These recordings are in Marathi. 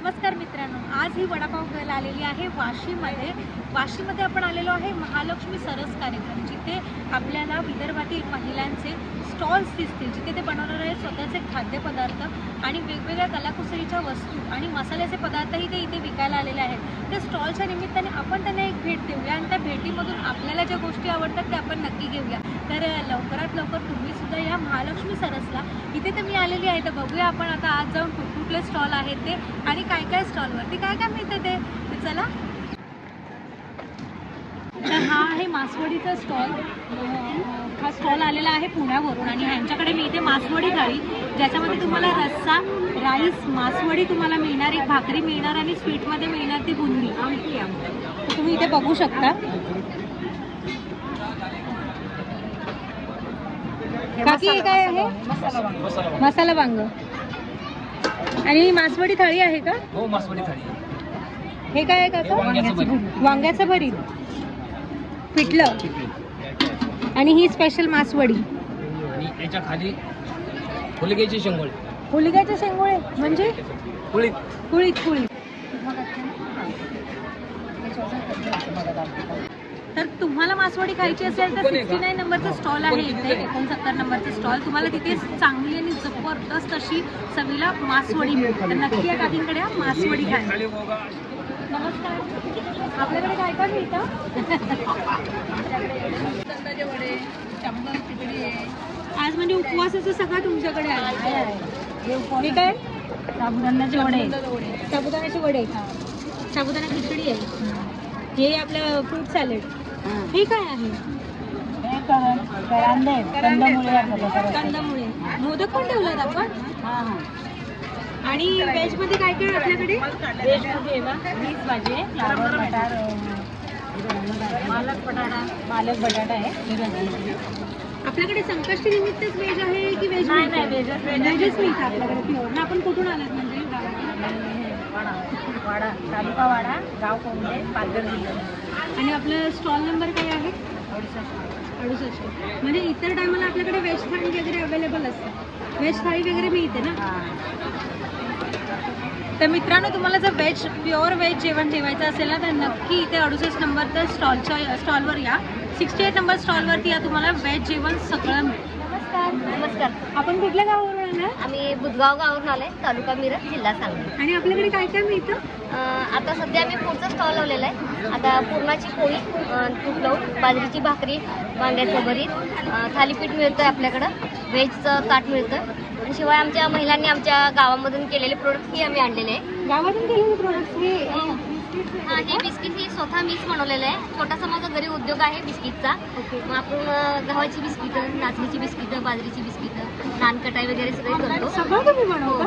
नमस्कार मित्रांनो, आज ही वडापाव खायला आलेली आहे वाशीमध्ये आपण आलेलो आहे महालक्ष्मी सरस कार्यक्रम, जिथे आपल्याला विदर्भातील महिलांचे स्टॉल्स दिसतील, जिथे ते बनवणार आहेत स्वतःचे खाद्यपदार्थ आणि वेगवेगळ्या कलाकुसरीच्या वस्तू आणि मसाल्याचे पदार्थही ते इथे विकायला आलेले आहेत। त्या स्टॉलच्या निमित्ताने आपण त्यांना एक भेट देऊया आणि त्या भेटीमधून आपल्याला ज्या गोष्टी आवडतात त्या आपण नक्की घेऊया। तर लवकरात लवकर तुम्ही सुद्धा या महालक्ष्मी सरसला इथे तर मी आलेली आहे, तर बघूया आपण आता आज जाऊन कुठले स्टॉल आहेत ते आणि काय काय स्टॉलवरती काय काय मिळतं ते चला। तर हा आहे मासवडीचा स्टॉल। हा स्टॉल आलेला आहे पुण्यावरून आणि ह्यांच्याकडे मी इथे मासवडी थाळी, ज्याच्यामध्ये तुम्हाला रस्सा, राईस, मासवडी तुम्हाला मिळणार, एक भाकरी मिळणार आणि स्वीटमध्ये मिळणार ती बुंदी। तर तुम्ही इथे बघू शकता। बाकी काय आहे? मसाला वांग आणि मासवडी थाळी आहे का? हो, मासवडी थाळी। हे काय आहे काका? वांग्याचं भरीत, पिठलं आणि ही स्पेशल मासवडी आणि याच्या खाली हुलग्याची शेंगोळे। हुलग्याचे शेंगोळे म्हणजे कुळीत कुळीत। तर तुम्हाला मासवडी खायची असेल तर 69 नंबरचा स्टॉल आहे इथे, 69 नंबरचा स्टॉल। तुम्हाला तिथे चांगली आणि जबरदस्त अशी चवीला मासवडी मिळते, तर नक्की या काकींकडे मासवडी खायला। नमस्कार, आपल्याकडे काय काय मिळतं? आज म्हणजे उपवासाचं सगळं तुमच्याकडे आहे। हे काय? साबुदाण्याचे वडे, साबुदाण्याचे वडे, साबुदाणा खिचडी आहे, हे आपलं फ्रूट सॅलेड। हे काय आहे? कंदमुळे, मोदक पण ठेवलात आपण। आणि व्हेज मध्ये काय काय आपल्याकडे? व्हेज मध्ये मिक्स भाजी, फ्लावर मटार, पालक बटाटा आहे। आपल्याकडे संकष्टी निमित्तच व्हेज आहे की व्हेज? नाही, व्हेजच मिळतं आपल्याकडे प्युअर। आपण कुठून आलात? म्हणजे वाडा, तालुका वाडा, गाव कोंडे, पालघर जिल्हा। आणि आपलं स्टॉल नंबर काय आहे? 68। म्हणजे इतर टायमाला आपल्याकडे व्हेज थाळी वगैरे अवेलेबल असते, व्हेज थाळी वगैरे मिळते ना? तर मित्रांनो, तुम्हाला जर प्युअर व्हेज जेवण जेवायचं असेल ना, तर नक्की इथे 68 नंबरच्या स्टॉलवर या। 68 नंबर स्टॉलवरती या, तुम्हाला व्हेज जेवण सगळं मिळेल। नमस्कार, आपण कुठल्या गावावरून आला? आम्ही बुधगाव गावावरून आलोय, तालुका मिरज, जिल्हा सांगली। आणि आपल्याकडे काय काय मिळतं? आता सध्या आम्ही पुढचा स्टॉल लावलेला आहे। आता पुरणाची पोळी, तूप लावून, बाजरीची भाकरी, वांग्याचं भरीत, थालीपीठ मिळतं आपल्याकडं, व्हेजचं ताट मिळतं आणि शिवाय आमच्या महिलांनी आमच्या गावामधून केलेले प्रोडक्टही आम्ही आणलेले आहे। गावातून केलेले प्रोडक्ट हे बिस्किट हे स्वतः मीच बनवलेलं आहे। छोटासा माझा घरी उद्योग आहे बिस्किटचा। मग आपण गव्हाची बिस्किटं, नाचणीची बिस्किटं, बाजरीची बिस्किटं, नानकटाई वगैरे सगळे करतो। सगळं तुम्ही बनवता?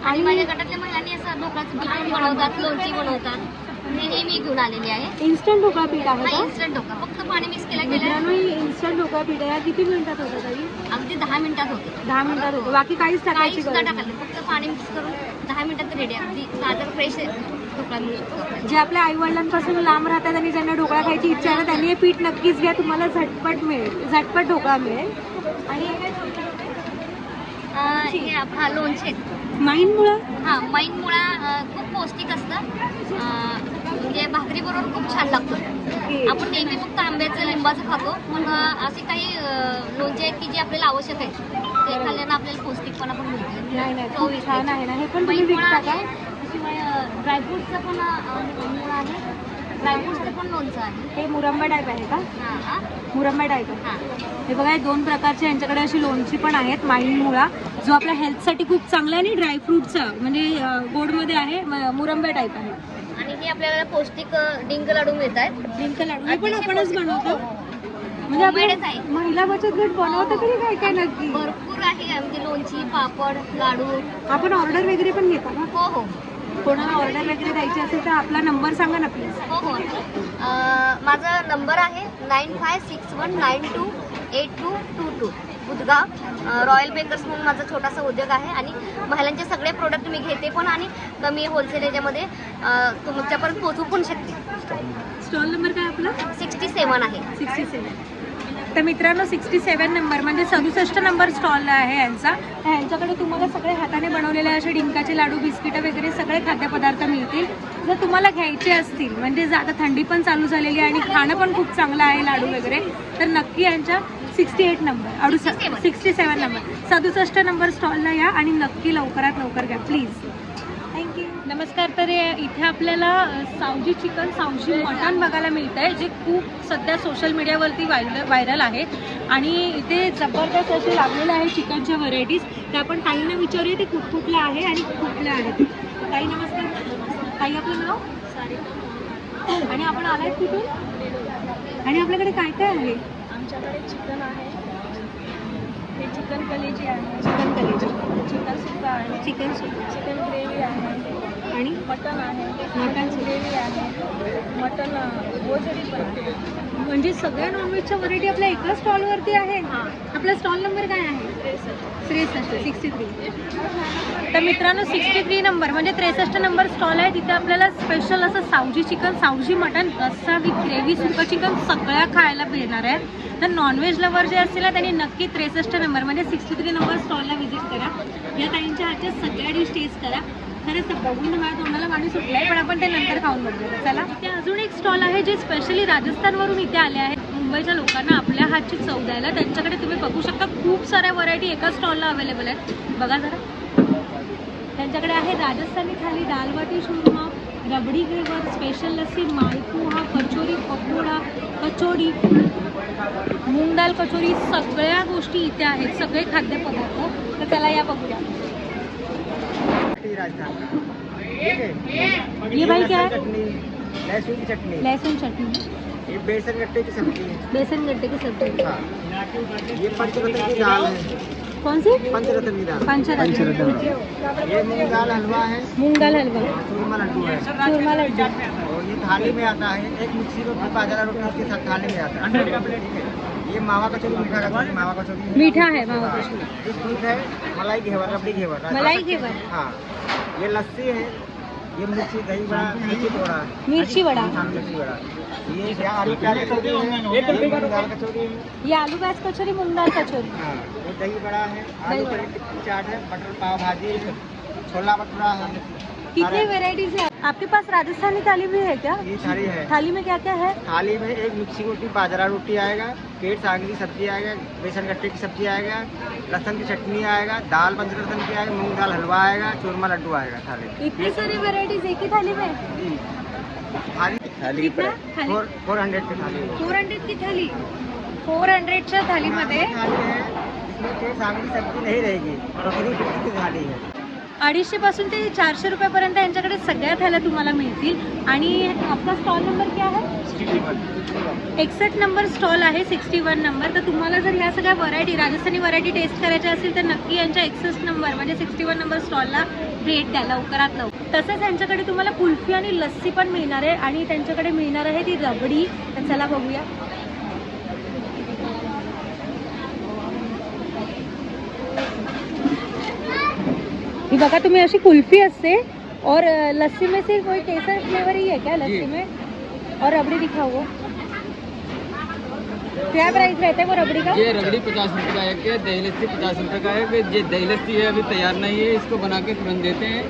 आणि माझ्या गटातल्या महिलांनी असं ढोकळाचं पीठ बनवतात, लोणची बनवतात, हे मी घेऊन आलेली आहे। इन्स्टंट ढोकळा पीठ आहे का? इन्स्टंट ढोकळा, फक्त पाणी मिक्स केलं गेलं। मित्रांनो, इन्स्टंट ढोकळा पीठ आहे। किती मिनिटात होतं ताई? अगदी 10 मिनिटात होते। 10 मिनिटात होतं, बाकी काहीच टाकायची काहीच गरज टाकायचं, फक्त पाणी मिक्स करून 10 मिनिटात रेडी आहे। अगदी ताजा फ्रेश ढोकळा मिळू शकतो। जे आपल्या आई वडिलांपासून लांब राहतात आणि ज्यांना ढोकळा खायची इच्छा आहे, त्यांनी हे पीठ नक्कीच घ्या, तुम्हाला झटपट मिळेल, झटपट ढोकळा मिळेल। आणि हे हा लोणचे, माईन मुळा, हा माईन मुळा खूप पौष्टिक असतं, म्हणजे भाकरी बरोबर खूप छान लागतं। आपण नेहमी फक्त आंब्याचं, लिंबाचं खातो, पण असे काही लोणचे आहेत की जे आपल्याला आवश्यक आहेत, ते खाल्ल्यानं आपल्याला पौष्टिकपणा पण मिळतो। नाही खूप छान आहे ना, हे पण तुम्ही विकता का? शिवाय ड्रायफ्रूटचं पण मुळा आहे, ड्रायफ्रूटचं पण लोणचं आहे। हे मुरंबा टाईप आहे का? हां, मुरंबा टाईप आहे। हां, हे बघा, हे 2 प्रकारचे यांच्याकडे अशी लोणची पण आहेत। माईन मुळा जो आपल्या हेल्थसाठी खूप चांगला आहे आणि ड्रायफ्रूटचा म्हणजे गोडमध्ये आहे, मुरंबा टाईप आहे। आणि हे आपल्याला पौष्टिक डिंक लाडू मिळत आहेत। डिंक लाडू हे पण आपणच बनवतो? म्हणजे होममेडच आपण आहे। महिला बचत गट बनवतो तरी काय काय नक्की? भरपूर आहे, आमची लोणची, पापड, लाडू। आपण ऑर्डर वगैरे पण घेता ना? हो हो, कोणाला ऑर्डर वगैरे द्यायची असेल तर आपला नंबर सांगा ना प्लीज। हो हो, माझा नंबर आहे 9561928222, बुधगाव रॉयल बेकर्स म्हणून माझा छोटासा उद्योग आहे। आणि महिलांचे सगळे प्रोडक्ट मी घेते पण, आणि कमी होलसेल याच्यामध्ये तुमच्यापर्यंत पोहोचू पण शकते। स्टॉल नंबर काय आपला? 67 आहे। 67। तर मित्रांनो 67 नंबर म्हणजे 67 नंबर स्टॉल आहे यांचा। यांच्याकडे तुम्हाला सगळे हाताने बनवलेले असे डिंकाचे लाडू, बिस्किटं वगैरे सगळे खाद्यपदार्थ मिळतील. जर तुम्हाला घ्यायचे असतील म्हणजे आता थंडी पण चालू झालेली आहे आणि खाणं पण खूप चांगलं आहे लाडू वगैरे, तर नक्की यांच्या 68 नंबर 67 नंबर 67 नंबर स्टॉलला या आणि नक्की लवकरात लवकर घ्या प्लीज. थँक्यू. नमस्कार. तर इथे आपल्याला सावजी चिकन सावजी मटण बघायला मिळतं आहे, जे खूप सध्या सोशल मीडियावरती व्हायरल आहे आणि इथे जबरदस्त असे लागलेले आहे चिकनच्या व्हरायटीज. तर आपण ताईंना विचारूया ते कुठल्या आहे आणि कुठल्या आहेत. ताई नमस्कार. ताई आपलं नाव? आणि आपण आलाय कुठून आणि आपल्याकडे काय काय आहे? आमच्याकडे चिकन आहे, हे चिकन कलेजी आहे, चिकन कलेजी, चिकन सुक्का आहे, चिकन सुक्का, चिकन ग्रेव्ही आहे आणि मटन आहे, मटन ग्रेव्ही आहे, मटन गोजरी पण आहे. म्हणजे सगळ्या नॉनव्हेजच्या व्हरायटी आपल्या एका स्टॉलवरती आहे. हां. आपला स्टॉल नंबर काय आहे? 63. तर मित्रांनो 63 नंबर म्हणजे 63 नंबर स्टॉल आहे. तिथे आपल्याला स्पेशल असं सावजी चिकन सावजी मटन रस्सा विथ ग्रेव्ही सुक्का चिकन सगळ्या खायला मिळणार आहे. तर नॉनव्हेज लवर जे असतील ना त्यांनी नक्की 63 नंबर म्हणजे 63 नंबर स्टॉलला व्हिजिट करा. या ताईंच्या हातच्या सगळ्या डिश टेस्ट करा. खरंच बघून मला तोंडाला पाणी सुटलं आहे, पण आपण ते नंतर खाऊन बघूया. चला. इथे अजून एक स्टॉल आहे जे स्पेशली राजस्थानवरून इथे आले आहेत मुंबईच्या लोकांना आपल्या हातची चव द्यायला. त्यांच्याकडे तुम्ही बघू शकता खूप साऱ्या व्हरायटी एका स्टॉलला अवेलेबल आहेत. बघा जरा. त्यांच्याकडे आहे राजस्थानी थाली, दालबाटी शूरमा, रबडी घेवर, स्पेशल लस्सी, मालपुहा, कचोरी, पकोडा, कचोडी, मूग दाल कचोरी, सगळ्या गोष्टी इथे आहेत, सगळे खाद्यपदार्थ. तर चला या बघूया. राजस्थान ठीक है। ये भाई क्या है? चटनी, लहसुन की चटनी, लहसुन चटनी, ये बेसन गट्टे की सब्जी है। बेसन गड्ढे की सब्जी. हाँ, ये पंचरत्न की दाल है, कौन सी? पंचरत्न की दाल। पंचरत्न. ये मूंग दाल हलवा है, मूंग दाल हलवा, चूरमा लड्डू है, चूरमा लड्डू, और ये थाली में आता है एक मिक्सी रोटी बाजरा रोटी उसके साथ थाली में आता है। ठीक है। ये मावा कचौरी, मीठा कचौरी, मावा कचौरी मीठा है मावा कचौरी, ये स्वीट है, मलाई घेवर, रबड़ी घेवर, मलाई घेवर, हाँ, ये लस्सी है, ये मिर्ची दही बड़ा, मिर्ची बड़ा, मिर्ची वड़ा, हाँ, मिर्ची बड़ा, ये आलू प्याज कचौरी है, ये मूंग दाल कचौरी है, ये आलू प्याज कचोरी, मूंग दाल कचोरी. हाँ, ये दही बड़ा है, दही आलू बड़ा. पनीर टिक्की चाट है, बटर पाव भाजी है, छोला भटूरा है, कितनी वेराइटीज है आपके पास? राजस्थानी थाली भी है क्या? ये सारी है। थाली में क्या क्या है? थाली में एक मिक्सी रोटी बाजरा रोटी आएगा, पेट साग की सब्जी आएगा, बेसन गट्टे की सब्जी आएगा, लहसुन की चटनी आएगा, दाल पंचरत्न की आएगा, मूंग दाल हलवा आएगा, चूरमा लड्डू आएगा थाली। इतनी सारी वेराइटीज एक ही थाली में? थाली कितना? थाली 400 की थाली है। 400 की थाली. 400च्या थालीमध्ये थाली है, इसमें पेट साग की सब्जी नहीं रहेगी, बकरी टिक्की की थाली है। 250 पासून ते 400 रुपयापर्यंत यांच्याकडे सगळ्या थाल्या तुम्हाला मिळतील. आणि आपला स्टॉल नंबर क्या है? 61 नंबर स्टॉल आहे, 61 नंबर. तर तुम्हाला जर ह्या सगळ्या व्हरायटी राजस्थानी व्हरायटी टेस्ट करायच्या असतील तर नक्की यांच्या 61 नंबर म्हणजे 61 नंबर स्टॉलला भेट द्या लवकरात लवकर. तसंच यांच्याकडे तुम्हाला कुल्फी आणि लस्सी पण मिळणार आहे आणि त्यांच्याकडे मिळणार आहे ती रबडी. तर चला बघूया. ही बघा तुम्ही अशी कुल्फी असते और लस्सी में से कोई केसर फ्लेवर ही है क्या लस्सी में? और रबड़ी दिखाओ वो क्या प्राइस रहता है वो रबड़ी का? ये रबड़ी 50 रुपये का एक है, दही लस्सी 50 रुपये का है। ये दही लस्सी है अभी तैयार नहीं है, इसको बना के तुरंत देते हैं।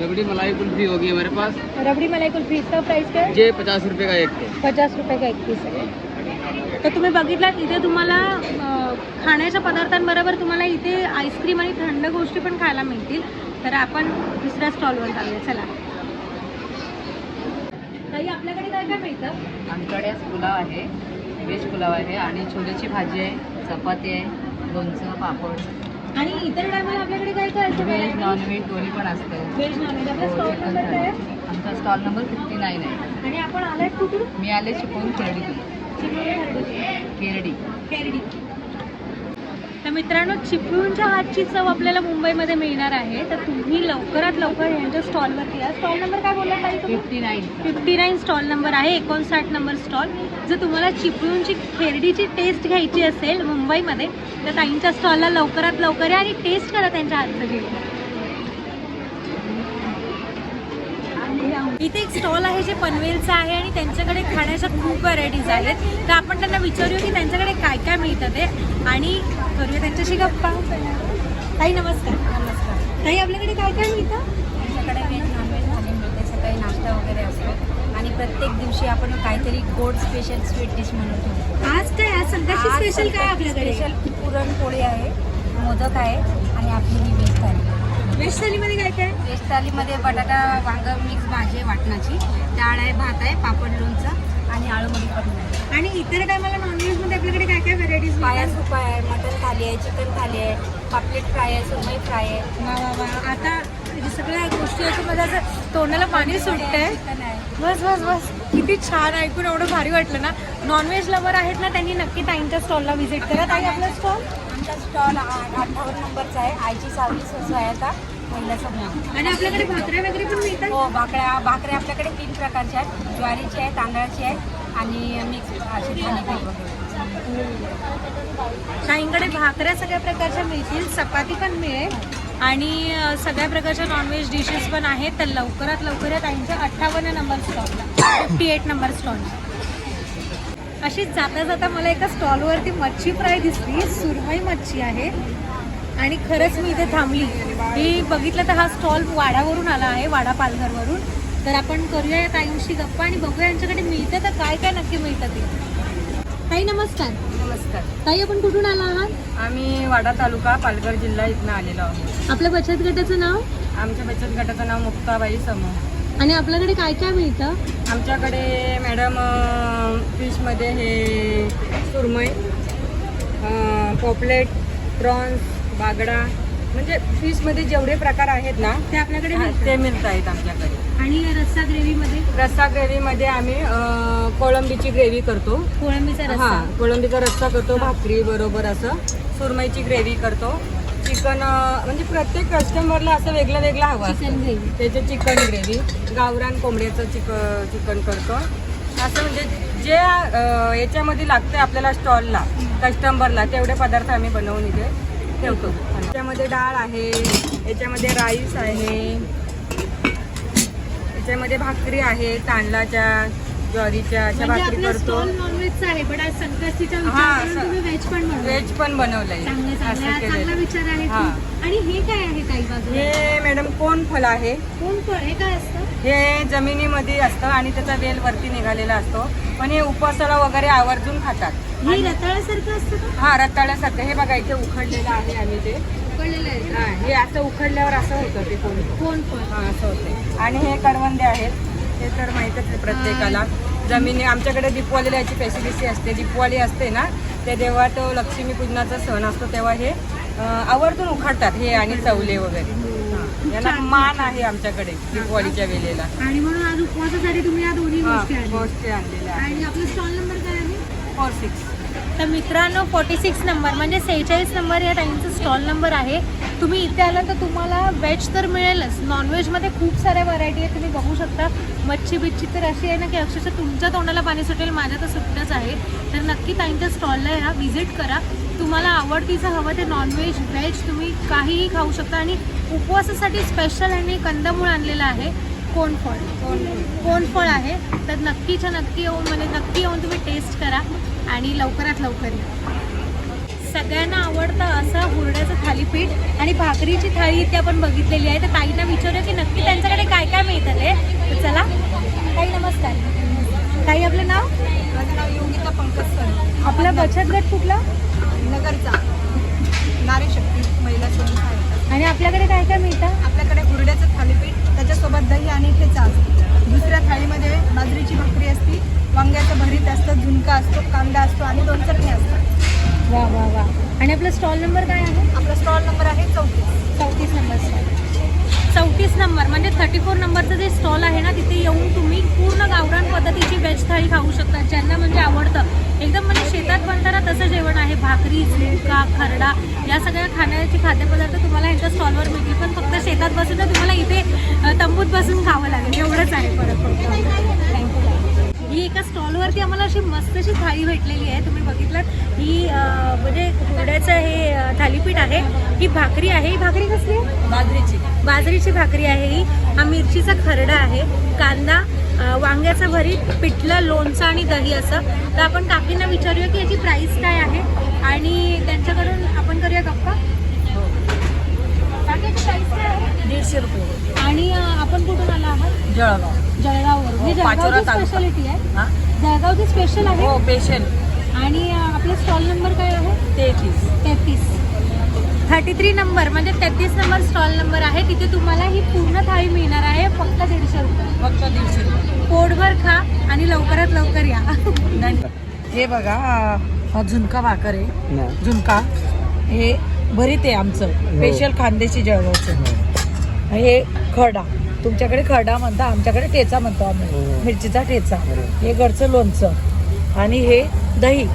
रबड़ी मलाई कुल्फी होगी हमारे पास, रबड़ी मलाई कुल्फी इसका प्राइस क्या है? ये 50 रुपये का एक है। 50 रुपये का एक पीस आहे. तर तुम्ही बघितलात इथे तुम्हाला खाण्याच्या पदार्थांबरोबर तुम्हाला इथे आईस्क्रीम आणि थंड गोष्टी पण खायला मिळतील. तर आपण दुसऱ्या स्टॉलवर जाऊया. चला. ताई आपल्याकडे काय काय मिळतं? आमच्याकडे पुलाव आहे, व्हेज पुलाव आहे आणि छोलेची भाजी आहे, चपाती आहे, लोणचं, पापड. आणि इतर टायमाला आपल्याकडे काय काय असतं? व्हेज नॉनव्हेज दोन्ही पण असतं. Veg non veg. आपला हो, स्टॉल चिकन नंबर काय आहे? थाली. आमचा स्टॉल नंबर 59 आहे. आणि आपण आलात कुठून? मी आले चिपळूण केरडी. केरडी. तर मित्रांनो चिपळूणच्या हातची चव आपल्याला मुंबईमध्ये मिळणार आहे. तर तुम्ही लवकरात लवकर यांच्या स्टॉलवरती या. स्टॉल नंबर काय बोलला ताई तुम्ही? 59 स्टॉल नंबर आहे, 59 नंबर स्टॉल. जर तुम्हाला चिपळूणची खेरडीची टेस्ट घ्यायची असेल मुंबईमध्ये तर ताईंच्या स्टॉलला लवकरात लवकर या आणि टेस्ट करा त्यांच्या हातचं जेवण. इथे एक स्टॉल आहे जे पनवेलचं आहे आणि त्यांच्याकडे खाण्याच्या खूप व्हरायटीज आहेत. तर आपण त्यांना विचारूया की त्यांच्याकडे काय काय मिळतं ते आणि करूया त्यांच्याशी गप्पा. ताई नमस्कार. नमस्कार. ताई आपल्याकडे काय काय मिळतं? आमच्याकडे व्हेज नॉनव्हेज थाली मिळते, दिवशी आपण काहीतरी गोड स्पेशल स्वीट डिश म्हणून ठेवतो. आज काय आज संकष्टी स्पेशल काय आपल्याकडे? स्पेशल पुरणपोळी आहे, मोदक आहे आणि आपली ही व्हेज थाली. व्हेज थालीमध्ये काय काय? व्हेज थालीमध्ये बटाटा वांग मिक्स भाजी आहे वाटणाची, डाळ आहे, भात आहे, पापड लोणचं आणि आळूमध्ये पनीर आहे. आणि इतर टायमाला नॉनव्हेजमध्ये आपल्याकडे काय काय व्हरायटीज? पाया सुपा आहे, मटन थाली आहे, चिकन थाली आहे, पापलेट फ्राय आहे, सुरमई फ्राय आहे. वा वा वा. आता हे सगळ्या गोष्टी ऐकून माझं असं तोंडाला पाणी सुटतंय. चिकन आहे. बस बस बस, किती छान ऐकून एवढं भारी वाटलं ना. नॉनव्हेज लवर आहेत ना, त्यांनी नक्की ताईंच्या स्टॉलला व्हिजिट करा. ताई आपला स्टॉल आमचा स्टॉल 58 नंबरचा आहे. आईची सावली सहायता महिलाचा भाग. आणि आपल्याकडे भाकऱ्या वगैरे पण मिळतात. हो, भाकऱ्या आपल्याकडे 3 प्रकारच्या आहेत. ज्वारीची आहे, तांदळाची आहे आणि मिक्स अशी थालीपीठ वगैरे. ताईंकडे भाकऱ्या सगळ्या प्रकारच्या मिळतील, चपाती पण मिळेल आणि सगळ्या प्रकारच्या नॉनव्हेज डिशेस पण आहेत. तर लवकरात लवकर या ताईंच्या 58 नंबर स्टॉलला, 58 नंबर स्टॉल. अशीच जाता जाता मला एका स्टॉलवरती मच्छी फ्राय दिसली. सुरमई मच्छी आहे आणि खरंच मी इथे थांबली. मी बघितलं तर हा स्टॉल वाडावरून आला आहे, वाडा पालघरवरून. तर आपण करूया या ताईंशी गप्पा आणि बघूया यांच्याकडे मिळतं तर काय काय नक्की मिळतं ते. ताई नमस्कार. नमस्कार. ताई आपण कुठून आला आहात? आम्ही वाडा तालुका पालघर जिल्हा इथनं आलेलो आहोत. आपल्या बचत गटाचं नाव? आमच्या बचत गटाचं नाव मुक्ताबाई समूह. आणि आपल्याकडे काय काय मिळतं? आमच्याकडे मॅडम फिशमध्ये हे सुरमई, पॉपलेट, प्रॉन्स, बागडा, म्हणजे फिशमध्ये जेवढे प्रकार आहेत ना ते आपल्याकडे ते मिळतं. मिळत आहेत आमच्याकडे. आणि रस्सा ग्रेव्हीमध्ये? रस्सा ग्रेव्हीमध्ये आम्ही कोळंबीची ग्रेव्ही करतो. कोळंबीचा हा, रस्सा. कोळंबीचा रस्सा करतो भाकरी बरोबर. असं सुरमईची ग्रेव्ही करतो. चिकन म्हणजे प्रत्येक कस्टमरला असं वेगळं वेगळं हवं चिकन असतं. ग्रेव्ही. त्याचे चिकन ग्रेव्ही, गावरान कोंबड्याचं चिकन करतो. असं म्हणजे जे याच्यामध्ये लागतं आपल्याला स्टॉलला कस्टमरला तेवढे पदार्थ आम्ही बनवून इथे ठेवतो. याच्यामध्ये डाळ आहे, याच्यामध्ये राईस आहे, याच्यामध्ये भाकरी आहे, तांदळाच्या, ज्वारीच्या अशा म्हणजे भाकरी आपला करतो. स्टॉल नॉनव्हेजचा आहे, पण आज संकष्टीच्या हा, विचार करून तुम्ही व्हेज पण बनवलं. व्हेज पण बनवलंय. चांगलं असं चांगला केलेलं. विचार आहे हा. खूप. आणि हे काय आहे ताई बाजूला? हे मॅडम कोण फळ आहे. कोण फळ? हे काय असतं? हे जमिनीमध्ये असतं आणि त्याचा वेल वरती निघालेला असतो. पण हे उपवासाला वगैरे आवर्जून खातात. हे रताळ्यासारखं असतं का? हा, रताळ्यासारखं. हे बघा इथे उखडलेलं आहे आम्ही ते. उकडलेलं आहे. हा, हे असं उखडल्यावर असं होतं ते कोण. कोण फळ? हा, असं होते. आणि हे करवंदे आहेत. हे तर माहीतच आहे प्रत्येकाला. जमिनी आमच्याकडे दीपवालीला याची फॅसिलिटी असते. दीपवाली असते ना, ते जेव्हा तो लक्ष्मीपूजनाचा सण असतो तेव्हा हे आवर्जून उखडतात हे आणि चवले वगैरे. याला मान आहे आमच्याकडे दीपवालीच्या वेळेला. आणि म्हणून आज उपवासासाठी तुम्ही या दोन्ही गोष्टी आणल्या. गोष्टी आणलेल्या आहेत. आणि आपला स्टॉल नंबर काय आहे? 46. तर मित्रांनो 46 नंबर म्हणजे 46 नंबर या टाईमचा स्टॉल नंबर आहे. तुम्ही इथे आला तर तुम्हाला व्हेज तर मिळेलच, नॉनव्हेजमध्ये खूप साऱ्या व्हरायटी आहेत. तुम्ही बघू शकता मच्छी बिच्छी तर अशी आहे ना की अक्षरशः तुमच्या तोंडाला पाणी सुटेल. माझ्या तर सुटतंच आहे. तर नक्की ताईंच्या स्टॉलला या, व्हिजिट करा. तुम्हाला आवडतीचं हवं ते नॉनव्हेज व्हेज तुम्ही काहीही खाऊ शकता. आणि उपवासासाठी स्पेशल आणि कंदमूळ आणलेलं आहे. कोणफळ आहे. तर नक्कीच्या नक्की येऊन म्हणजे नक्की येऊन तुम्ही टेस्ट करा आणि लवकरात लवकर या. सगळ्यांना आवडतं असं हुरड्याचं थालीपीठ आणि भाकरीची थाळी इथे आपण बघितलेली आहे. तर ताईंना विचारूया की नक्की त्यांच्याकडे काय काय मिळतं ते. तर चला ताई नमस्कार. ताई आपलं नाव? माझं नाव योगिता पंकज सर. आपला बचत गट कुठला? नगरचा नारी शक्ती महिला स्वयं सहायता. आणि आपल्याकडे काय काय मिळतं? आपल्याकडे हुरड्याचं थालीपीठ, त्याच्यासोबत दही आणि ठेचा असतो. दुसऱ्या थाळीमध्ये बाजरीची भाकरी असते, वांग्याचं भरीत असतं, झुणका असतो, कांदा असतो आणि 2 चटणी असतात. वा वा वा. आणि आपला स्टॉल नंबर काय आहे? आपला स्टॉल नंबर आहे 34 नंबर स्टॉल. 34 नंबर म्हणजे 34 नंबरचं जे स्टॉल आहे ना तिथे येऊन तुम्ही पूर्ण गावरान पद्धतीची व्हेज थाळी खाऊ शकता. ज्यांना म्हणजे आवडतं एकदम म्हणजे शेतात बनताना तसं जेवण आहे. भाकरी, झुणका, खरडा या सगळ्या खाण्याची खाद्यपदार्थ तुम्हाला ह्यांच्या स्टॉलवर मिळतील. पण फक्त शेतात बसून तर तुम्हाला इथे तंबूत बसून खावं लागेल, एवढंच आहे फरक फक्त. थँक्यू. ही एका स्टॉलवरती आम्हाला अशी मस्तशी थाळी भेटलेली आहे. तुम्ही बघितलं ही म्हणजे हुरड्याचं हे थालीपीठ आहे. ही भाकरी आहे. ही भाकरी कसली आहे? बाजरीची भाकरी आहे ही. हा मिरचीचा खरडा आहे, कांदा, वांग्याचं भरीत, पिठलं, लोणचं आणि दही असं. तर आपण काकींना विचारूया की याची प्राईस काय आहे आणि त्यांच्याकडून आपण करूया गप्पा. वांग्याची प्राइस काय आहे? 150 रुपये. आणि आपण कुठून आला आहात? जळगाव. जळगाववरून. हे पाचोरा जळगावची तालुका. स्पेशालिटी आहे. हा? जळगावची स्पेशल आहे. हो पेशल. आणि आपला स्टॉल नंबर काय आहे? 33 नंबर म्हणजे 33 नंबर स्टॉल नंबर आहे. तिथे तुम्हाला ही पूर्ण थाळी मिळणार आहे फक्त 150 रुपये. फक्त 150 रुपये. पोटभर खा आणि लवकरात लवकर या. हे बघा हा झुणका भाकर आहे. झुणका हे भरीत आहे आमचं स्पेशल खानदेशी जळगावचं. हे खरडा, तुमच्याकडे खरडा म्हणता, आमच्याकडे ठेचा म्हणतो आम्ही, मिरचीचा ठेचा. हे घरचं लोणचं आणि हे दही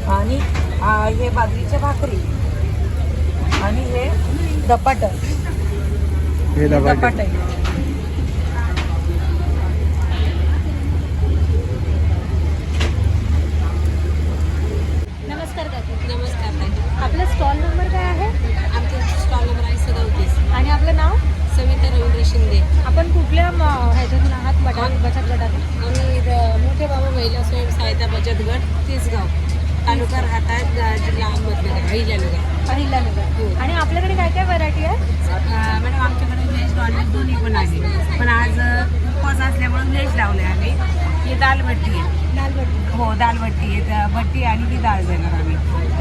आणि हे बाजरीच्या भाकरी आणि हे धपाट आहे. नमस्कार काकी. नमस्कार ताई. आपला स्टॉल नंबर काय आहे? आमचं स्टॉल नंबर आहे 37 आणि आपलं नाव? सविता रवींद्र शिंदे. आपण कुठल्या ह्याच्यातून आहात? बचत गटातून. आम्ही मोठे बाबा महिला स्वयंसहायता बचत गट तिसगाव, तालुका राहतात, जिल्हा अहमदनगर, अहिल्यानगर. अहिल्यानगर. आणि आपल्याकडे काय काय व्हरायटी आहे? मॅडम आमच्याकडे व्हेज नॉनव्हेज दोन्ही पण आहे, पण आज उपवास असल्यामुळे व्हेज लावले आम्ही. ही दाल भट्टी आहे. दाल भट्टी. हो दाल भट्टी आहे, भट्टी आणि ही डाळ देणार आम्ही.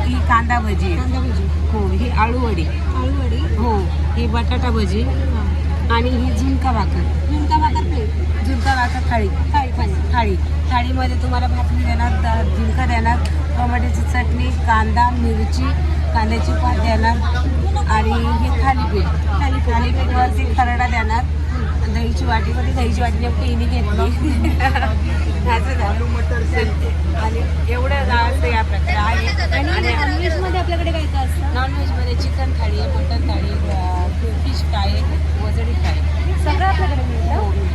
ही कांदा भजी आहे. कांदा भजी. हो ही आळूवडी. आळूवडी. हो ही बटाटा भजी आणि ही झुणका भाकर. झुणका भाकर प्लेट. झुणका भाकर थाळी. थाळीमध्ये तुम्हाला भाकरी देणार, झुणका देणार, टोमॅटोची चटणी, कांदा, मिरची, कांद्याची पात देणार आणि हे थालीपीठवरती खरडा देणार. दहीची वाटी मध्ये दहीची वाटी नेमकी हिने घेतली. असं झालं. आणि एवढं असं या प्रकारे आहे. आणि नॉनव्हेजमध्ये आपल्याकडे काय काय असतं? नॉनव्हेजमध्ये चिकन थाळी आहे, मटन थाळी, फिश फ्राय, वजडी फ्राय. सगळं आपल्याकडे मिळतं.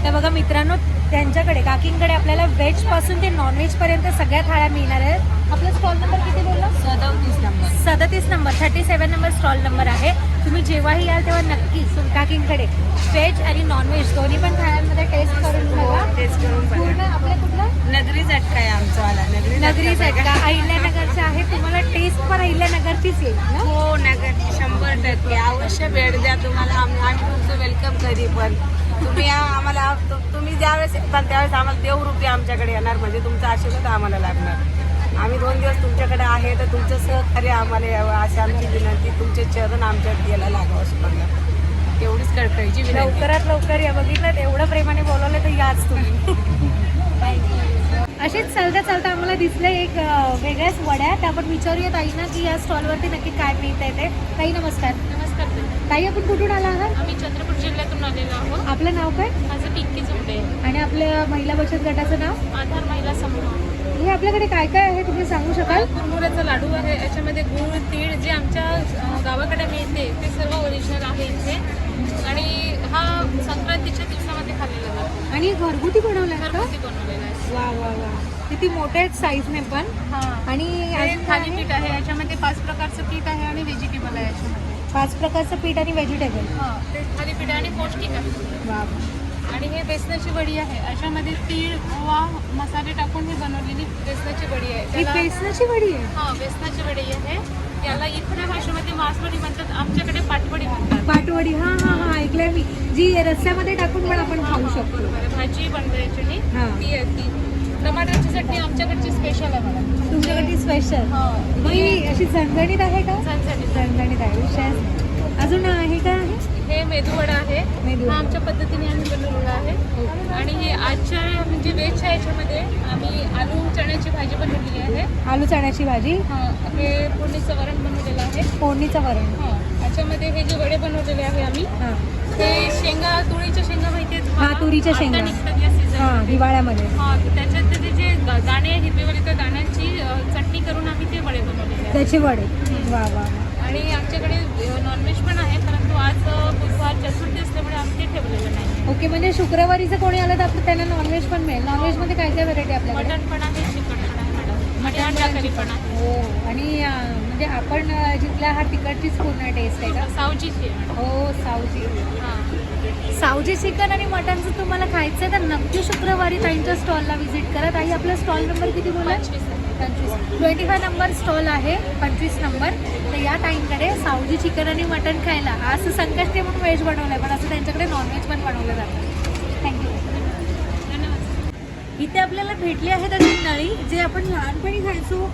तर बघा मित्रांनो, त्यांच्याकडे काकींकडे आपल्याला व्हेजपासून ते नॉनव्हेजपर्यंत सगळ्या थाळ्या मिळणार आहेत. आपला स्टॉल नंबर किती बोलला? 37 number. 37 number 37 number stall number आहे. तुम्ही जेव्हाही याल तेव्हा नक्की काकींकडे व्हेज आणि नॉनव्हेज दोन्ही पण थाळ्यांमध्ये टेस्ट करून बघा. टेस्ट करून बघा. पूर्ण आपल्या कुठलं? नगरी झटका आहे आमचावाला. नगरी झटका अहिल्यानगरचं आहे. तुम्हाला टेस्ट पण अहिल्यानगरचीच येईल ना? हो नगर 100% अवश्य भेट द्या. तुम्हाला आम्ही तुमचं वेलकम कधी पण. तुम्ही आम्हाला तुम्ही ज्यावेळेस येतात त्यावेळेस आम्हाला देवरूपी आमच्याकडे येणार, म्हणजे तुमचा आशीर्वाद आम्हाला लागणार. आम्ही 2 दिवस तुमच्याकडे आहे तर तुमचं सहकार्य आम्हाला यावं अशी आमची विनंती. तुमचे चरण आमच्या याला लागावं असं बघा. एवढीच कळकळीची विनंती. लवकरात लवकर या. बघितलं एवढं प्रेमाने बोलवलं तर याच तुम्ही. असेच चालता चालता आम्हाला दिसलं एक वेगळ्याच वड्या. त्या आपण विचारूया ताईंना की या स्टॉलवरती नक्की काय मिळतंय ते. ताई नमस्कार. नमस्कार. ताई आपण कुठून आला आहात? आम्ही चंद्रपूर जिल्ह्यातून आलेलो आहोत. आपलं नाव काय? माझं पिंकी झोपडे. आणि आपल्या महिला बचत गटाचं नाव? आधार महिला समूह. हे आपल्याकडे काय काय आहे तुम्ही सांगू शकाल? कुरमुऱ्याचा लाडू आहे. याच्यामध्ये गूळ, तीळ जे आमच्या गावाकडे मिळते ते सर्व ओरिजिनल आहे इथे. आणि हा संक्रांतीच्या दिवसामध्ये खाल्लेला जातो. आणि घरगुती बनवलाय का? घरगुती बनवलेला आहे. वा वा वा. किती मोठे आहेत साईजने पण. आणि हे अजून काय आहे? थालीपीठ आहे. याच्यामध्ये 5 प्रकारचं पीठ आहे आणि व्हेजिटेबल आहे याच्यामध्ये. 5 प्रकारचं पीठ आणि व्हेजिटेबल. हां ते थालीपीठ आहे आणि पौष्टिक आहे. वा. आणि हे बेसनाची वडी आहे. याच्यामध्ये तीळ, ओवा, मसाले टाकून ही बनवलेली बेसनाची वडी आहे. ही त्याला- बेसनाची वडी आहे? हां बेसनाची वडी आहे. याला इथल्या भाषेमध्ये मासवडी म्हणतात, आमच्याकडे पाटवडी म्हणतात. पाटवडी. हा हा हा ऐकलंय मी. जी रस्स्यामध्ये टाकून पण आपण खाऊ शकतो. बरोबर आहे. भाजी बनते याची हां. ती आहे ती. टमाटरची चटणी आमच्याकडची स्पेशल आहे मला. तुमच्याकडे स्पेशल. मग ही अशी झणझणीत आहे का? झणझणीत आहे. विशेष अजून हे काय आहे? हे मेदूवडा आहे. मेदूवडा. हा आमच्या पद्धतीने आम्ही बनवलेला आहे. आणि हे आजच्या म्हणजे व्हेजच्या याच्यामध्ये आम्ही आलू चण्याची भाजी बनवलेली आहे. आलू चण्याची भाजी. हां हे फोडणीचं वरण बनवलेलं आहे. फोडणीचं वरण. हां याच्यामध्ये हे जे वडे बनवलेले आहे आम्ही, हा ते शेंगा, तुरीच्या शेंगा माहिती आहेत? हा, तुरीच्या शेंगा. निघतात या सीझन. हा हिवाळ्यामध्ये. हां त्याच्यात ते जे दाणे आहेत हिरवेवाले, त्या दाण्यांची चटणी करून आम्ही ते वडे बनवलेले आहेत. त्याचे वडे. वा वा. आणि आमच्याकडे नॉनव्हेज पण आहे, परंतु आज बुधवार चतुर्थी असल्यामुळे आम्ही ते ठेवलेलं नाही. ओके. म्हणजे शुक्रवारीचं कोणी आलं तर आपलं त्यांना नॉनव्हेज पण मिळेल. नॉनव्हेजमध्ये काय काय व्हरायटी आपल्याकडे? मटण पण आहे, चिकन पण आहे मॅडम, आणि अंडा करी पण आहे. हो. आणि म्हणजे आपण जिथल्या हा तिकडचीच पूर्ण टेस्ट आहे का? सावजीची आहे मॅडम. हो सावजी. हां सावजी चिकन आणि मटनचं तुम्हाला खायचं आहे तर नक्की शुक्रवारी ताईंच्या स्टॉलला व्हिजिट करा. ताई आपला स्टॉल नंबर किती बोला? 25 आहे. 25 नंबर स्टॉल आहे, 25 नंबर. तर या टाईमकडे सावजी चिकन आणि मटण खायला असं संकष्टी म्हणून व्हेज बनवलं आहे, पण असं त्यांच्याकडे नॉनव्हेज पण बनवलं जातं. थँक्यू. इथे आपल्याला भेटली आहे त्याची नळी, जे आपण लहानपणी खायचो,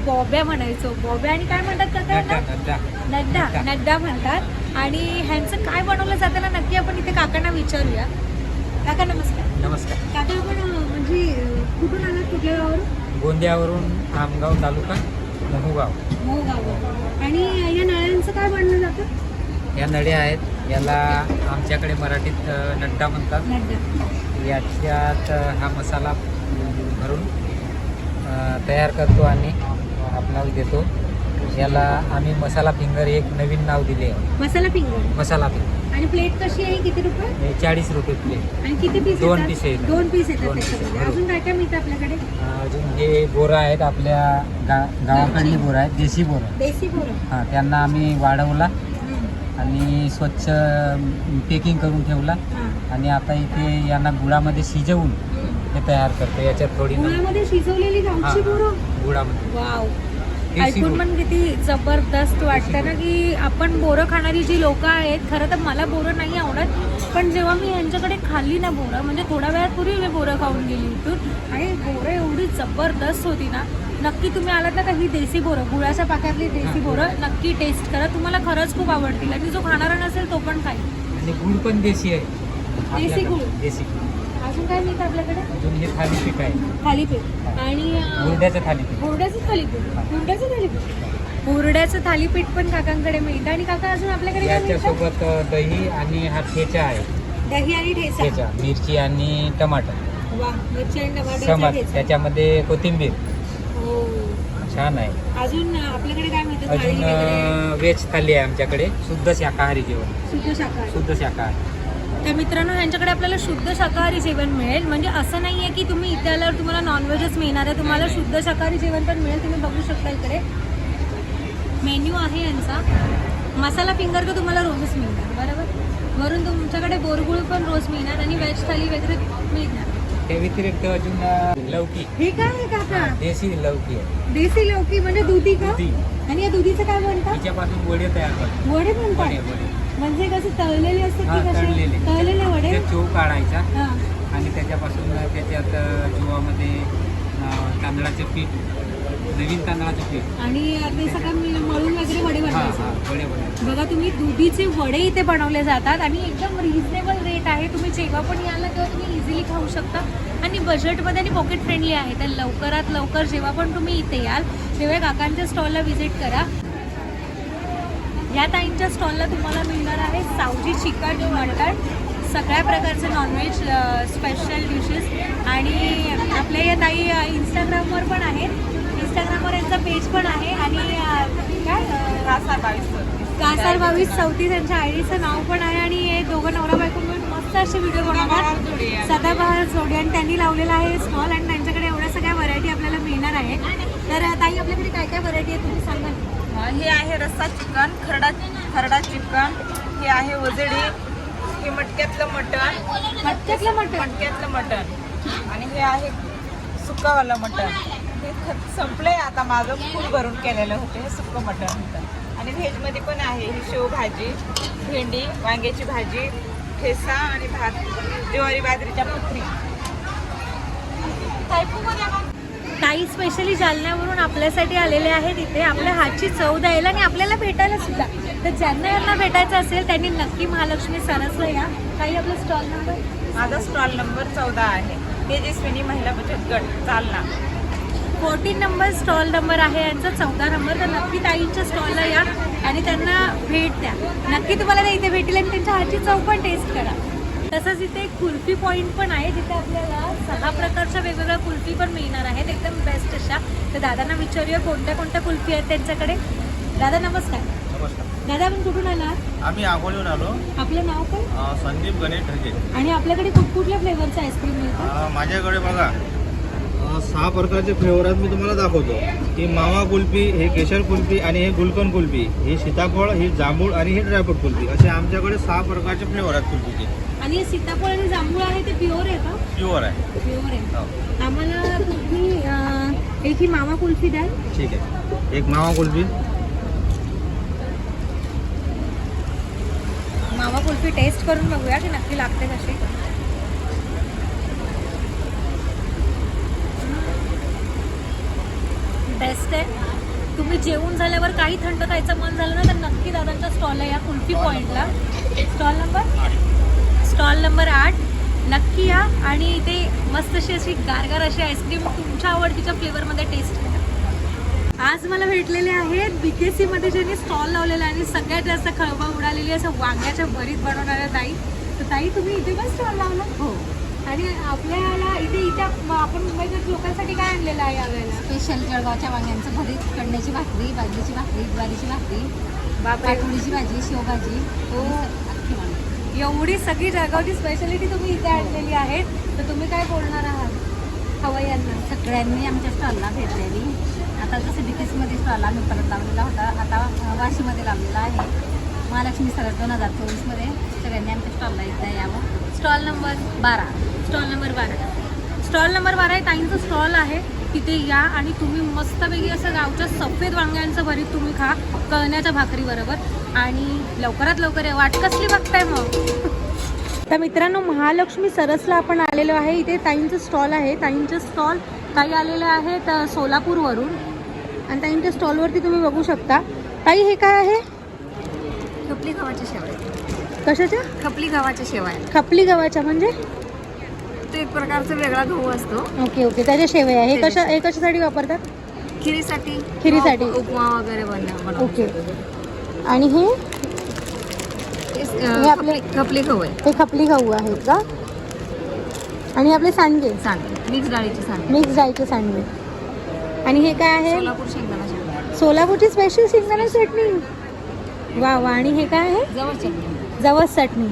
बॉब्या म्हणायचो. बॉब्या आणि काय म्हणतात काका? नड्डा म्हणतात. आणि ह्यांचं काय बनवलं जातं ना, नक्की आपण इथे काकांना विचारूया. काका नमस्कार. नमस्कार. काका आपण म्हणजे कुठून आलात, कुठल्या गावावरून? गोंदियावरून आमगाव तालुका मोहगाव. मोहगाव. आणि या नळ्यांचं काय बनलं जातं? या नळ्या आहेत, याला आमच्याकडे मराठीत नड्डा म्हणतात. नड्डा. याच्यात हा मसाला भरून तयार करतो आणि आपणाला देतो. याला आम्ही मसाला फिंगर एक नवीन नाव दिले आहे. मसाला फिंगर. मसाला फिंगर. आणि प्लेट कशी आहे, किती रुपये? 40 रुपये प्लेट. आणि किती पीस? 2 पीस आहेत. 2 पीस येतात दोन पीस. त्याच्यामध्ये. अजून काय काय मिळतं आपल्याकडे? अजून हे बोरं आहेत, आपल्या गावाकडली बोरं आहेत, देशी बोरं. देसी बोरं. हां, त्यांना आम्ही वाढवला आणि स्वच्छ पॅकिंग करून ठेवला. आणि आता इथे यांना गुळामध्ये शिजवून हे तयार करतो. याच्यात थोडी गुळामध्ये शिजवलेली गावची बोरं. गुळामध्ये. वाव. देशी ऐकून गुळ. पण किती जबरदस्त वाटतं ना, की आपण बोरं खाणारी जी लोक आहेत. खरं तर मला बोरं नाही आवडत, पण जेव्हा मी यांच्याकडे खाल्ली ना बोरं, म्हणजे थोड्या वेळापूर्वी मी बोरं खाऊन गेली इथून, आणि बोरं एवढी जबरदस्त होती ना. नक्की तुम्ही आलात ना, का ही देसी बोरं, गुळाच्या पाक्यातली देसी बोरं नक्की टेस्ट करा, तुम्हाला खरंच खूप आवडतील. आणि जो खाणारा नसेल तो पण खाईल. आणि गुळ पण देशी आहे. देसी आपल्याकडे. गुळ. देशी. अजून काय मिळतं आपल्याकडे? अजून हे थालीपीठ आहे, थालीपीठ. आणि हुरड्याचं थालीपीठ. हुरड्याचं थालीपीठ. हुरड्याचं थालीपीठ. हुरड्याचं थालीपीठ पण काकांकडे मिळतं. आणि काका अजून आपल्याकडे काय मिळतं? याच्यासोबत दही आणि हा ठेचा आहे. दही आणि ठेचा. ठेचा, मिरची आणि टमाटर. वा, मिरची आणि टमाटरचा समज ठेचा. त्याच्यामध्ये कोथिंबीर. हो. छान आहे. अजून आपल्याकडे काय मिळतं? थाळी अजून वगैरे. व्हेज थाली आहे आमच्याकडे, शुद्ध शाकाहारी जेवण. शुद्ध शाकाहारी. शुद्ध शाकाहारी. तर मित्रांनो, यांच्याकडे आपल्याला शुद्ध शाकाहारी जेवण मिळेल. म्हणजे असं नाही आहे की तुम्ही इथे आल्यावर तुम्हाला नॉनव्हेजच मिळणार आहे, तुम्हाला शुद्ध शाकाहारी जेवण पण मिळेल. तुम्ही बघू शकता इकडे मेन्यू आहे यांचा. मसाला फिंगर तर तुम्हाला रोजच मिळणार, बरोबर. वरून तुमच्याकडे बोरगुळ पण रोज मिळणार आणि व्हेज थाली वगैरे मिळणार. त्या व्यतिरिक्त अजून लौकी. हे काय आहे काका? देशी लौकी आहे. देसी लौकी म्हणजे दुधी का? दुधी. आणि या दुधीचं काय म्हणतात? तिच्यापासून वडे तयार करतो. वडे वडे म्हणतात. वडे. म्हणजे कसे तळलेले असतात हा, की कसे? तळलेले. तळलेले वडे. ते चव काढायचा हा. आणि त्याच्यापासून त्याच्यात जीवामध्ये तांदळाचं पीठ, नवीन तांदळाचं पीठ. आणि ते सगळं मळून वगैरे वडे हां बनवायचे. हां, वडे वडे. बघा तुम्ही, दुधीचे वडे इथे बनवले जातात आणि एकदम रिझनेबल रेट आहे. तुम्ही जेव्हा पण याल ना तेव्हा तुम्ही इझिली खाऊ शकता आणि बजेटमध्ये आणि पॉकेट फ्रेंडली आहे. तर लवकरात लवकर जेव्हा पण तुम्ही इथे याल तेव्हा काकांच्या स्टॉलला व्हिजिट करा. या ताईंच्या स्टॉलला तुम्हाला मिळणार आहे सावजी चिकन, मटण, सगळ्या प्रकारचे नॉनव्हेज स्पेशल डिशेस. आणि आपल्या या ताई इंस्टाग्रामवर पण आहेत. इंस्टाग्रामवर यांचं पेज पण आहे. आणि काय कासार 2234 त्यांच्या आयडीचं नाव पण आहे. आणि हे दोघं नवरा बायको मिळून मस्त असे व्हिडिओ बनवतात, सदाबहार जोडी. आणि त्यांनी लावलेला आहे स्टॉल आणि त्यांच्याकडे एवढ्या सगळ्या व्हरायटी आपल्याला मिळणार आहे. तर ताई आपल्याकडे काय काय व्हरायटी आहे तुम्ही सांगा. हे आहे रस्सा चिकन, खरडा चिकन, हे आहे वजडी, हे मटक्यातलं मटण आणि हे आहे सुक्कावालं मटण. हे संपलंय आता, मागं फूल भरून केलेलं होतं, हे सुक्कं मटण होतं. आणि व्हेजमध्ये पण आहे ही शेवभाजी, भेंडी, वांग्याची भाजी, ठेसा आणि भात, ज्वारी बाजरीच्या भाकरी. ताई स्पेशली जालन्यावरून आपल्यासाठी आलेले आहेत इथे आपल्या हातची चव द्यायला आणि आपल्याला भेटायला सुद्धा. तर ज्यांना यांना भेटायचं असेल त्यांनी नक्की महालक्ष्मी सरसला या. ताई आपला स्टॉल नंबर? माझा स्टॉल नंबर 14 आहे, तेजस्विनी महिला बचत गट, जालना. 14 नंबर स्टॉल नंबर आहे यांचा, 14 नंबर. तर नक्की ताईंच्या स्टॉलला या आणि त्यांना भेट द्या. नक्की तुम्हाला ते इथे भेटेल आणि त्यांच्या हातची चव पण टेस्ट करा. तसंच इथे कुल्फी पॉईंट पण आहे, जिथे आपल्याला 6 प्रकारच्या वेगवेगळ्या कुल्फी पण मिळणार आहेत, एकदम बेस्ट अशा. तर दादांना विचारूया कोणत्या कोणत्या कुल्फी आहेत त्यांच्याकडे. दादा नमस्कार. नमस्कार. दादा आपण कुठून आला? आम्ही अकोल्याहून आलो. आपलं नाव काय? संदीप गणेश ढगे. आणि आपल्याकडे कुठल्या फ्लेवरचं आईस्क्रीम मिळतं? माझ्याकडे बघा 6 प्रकारचे फ्लेवर आहेत, मी तुम्हाला दाखवतो. ही मावा कुल्फी, हे केशर कुल्फी आणि हे गुलकंद कुल्फी, हे सीताफळ, ही जांभूळ आणि ही ड्रायफ्रूट कुल्फी, असे आमच्याकडे 6 प्रकारचे फ्लेवर आहेत कुल्फीचे. आणि सीताफळ आणि जांभूळ आहे ते प्युअर आहे का? प्युअर आहे. प्युअर आहे. हो. आम्हाला कुल्फी एक ही मावा कुल्फी द्याल. ठीक आहे. एक मावा कुल्फी. मावा कुल्फी टेस्ट करून बघूया की नक्की लागते कशी. बेस्ट आहे. तुम्ही जेवून झाल्यावर काही थंड खायचं मन झालं ना तर नक्की दादांच्या स्टॉल आहे या कुल्फी पॉईंटला. स्टॉल नंबर 8 नक्की या आणि इथे मस्तशी अशी गारगार अशी आईस्क्रीम तुमच्या आवडतीच्या फ्लेवरमध्ये टेस्ट करा. आज मला भेटलेले आहेत BKC मध्ये ज्यांनी स्टॉल लावलेला आहे आणि सगळ्यात जास्त खळबळ उडालेली असं वांग्याच्या भरीत बनवणाऱ्या ताई. तर ताई तुम्ही इथे पण स्टॉल लावला. हो. आणि आपल्याला इथे आपण मुंबईच्या लोकांसाठी काय आणलेलं आहे यावेळेला. स्पेशल जळगावच्या वांग्यांचं भरीत, कणण्याची भाकरी, बाजरीची भाकरी, ज्वारीची भाकरी, पाटोळीची भाजी, शेवभाजी. हो. एवढी सगळी जळगावची स्पेशालिटी तुम्ही इथे आणलेली आहे. तर तुम्ही काय बोलणार आहात हवय्यांना. सगळ्यांनी आमच्या स्टॉलला भेट द्यावी. आता जसं BKCमध्ये स्टॉल आम्ही परत लावलेला होता, आता वाशीमध्ये लावलेला आहे. महालक्ष्मी सरस 2024मध्ये सगळ्यांनी आमच्या स्टॉलला एकदा यावं. Stall number 12. स्टॉल नंबर 12 आहे ताईंचं स्टॉल आहे. तिथे या आणि तुम्ही मस्तपैकी असं गावच्या सफेद वांग्यांचं भरीत तुम्ही खा कळण्याच्या भाकरीबरोबर. आणि लवकरात लवकर या. वाट कसली बघताय मग. तर मित्रांनो महालक्ष्मी सरसला आपण आलेलो आहे. इथे ताईंचं स्टॉल आहे. ताईंचे स्टॉल ताई आलेले आहेत सोलापूरवरून आणि ताईंच्या स्टॉलवरती तुम्ही बघू शकता. ताई हे काय आहे. खपली गव्हाच्या शेवया. कशाच्या. खपली गव्हाच्या शेवया. खपली गव्हाच्या म्हणजे ते एक प्रकारचा वेगळा गहू असतो. ओके ओके त्याच्या शेवया. हे कशासाठी वापरतात. खिरीसाठी. उपमा वगैरे बनवतात. ओके. आणि हे आपले खपली गहू आहे. हे खपली गहू आहेत का. आणि आपले सांडगे. मिक्स डाळीचे सांडगे. मिक्स डाळीचे सांडगे. आणि हे काय आहे. सोलापूर शेंगदाणा चटणी. सोलापूरची स्पेशल शेंगदाणा चटणी. वा वा. आणि हे काय आहे. जवस चटणी.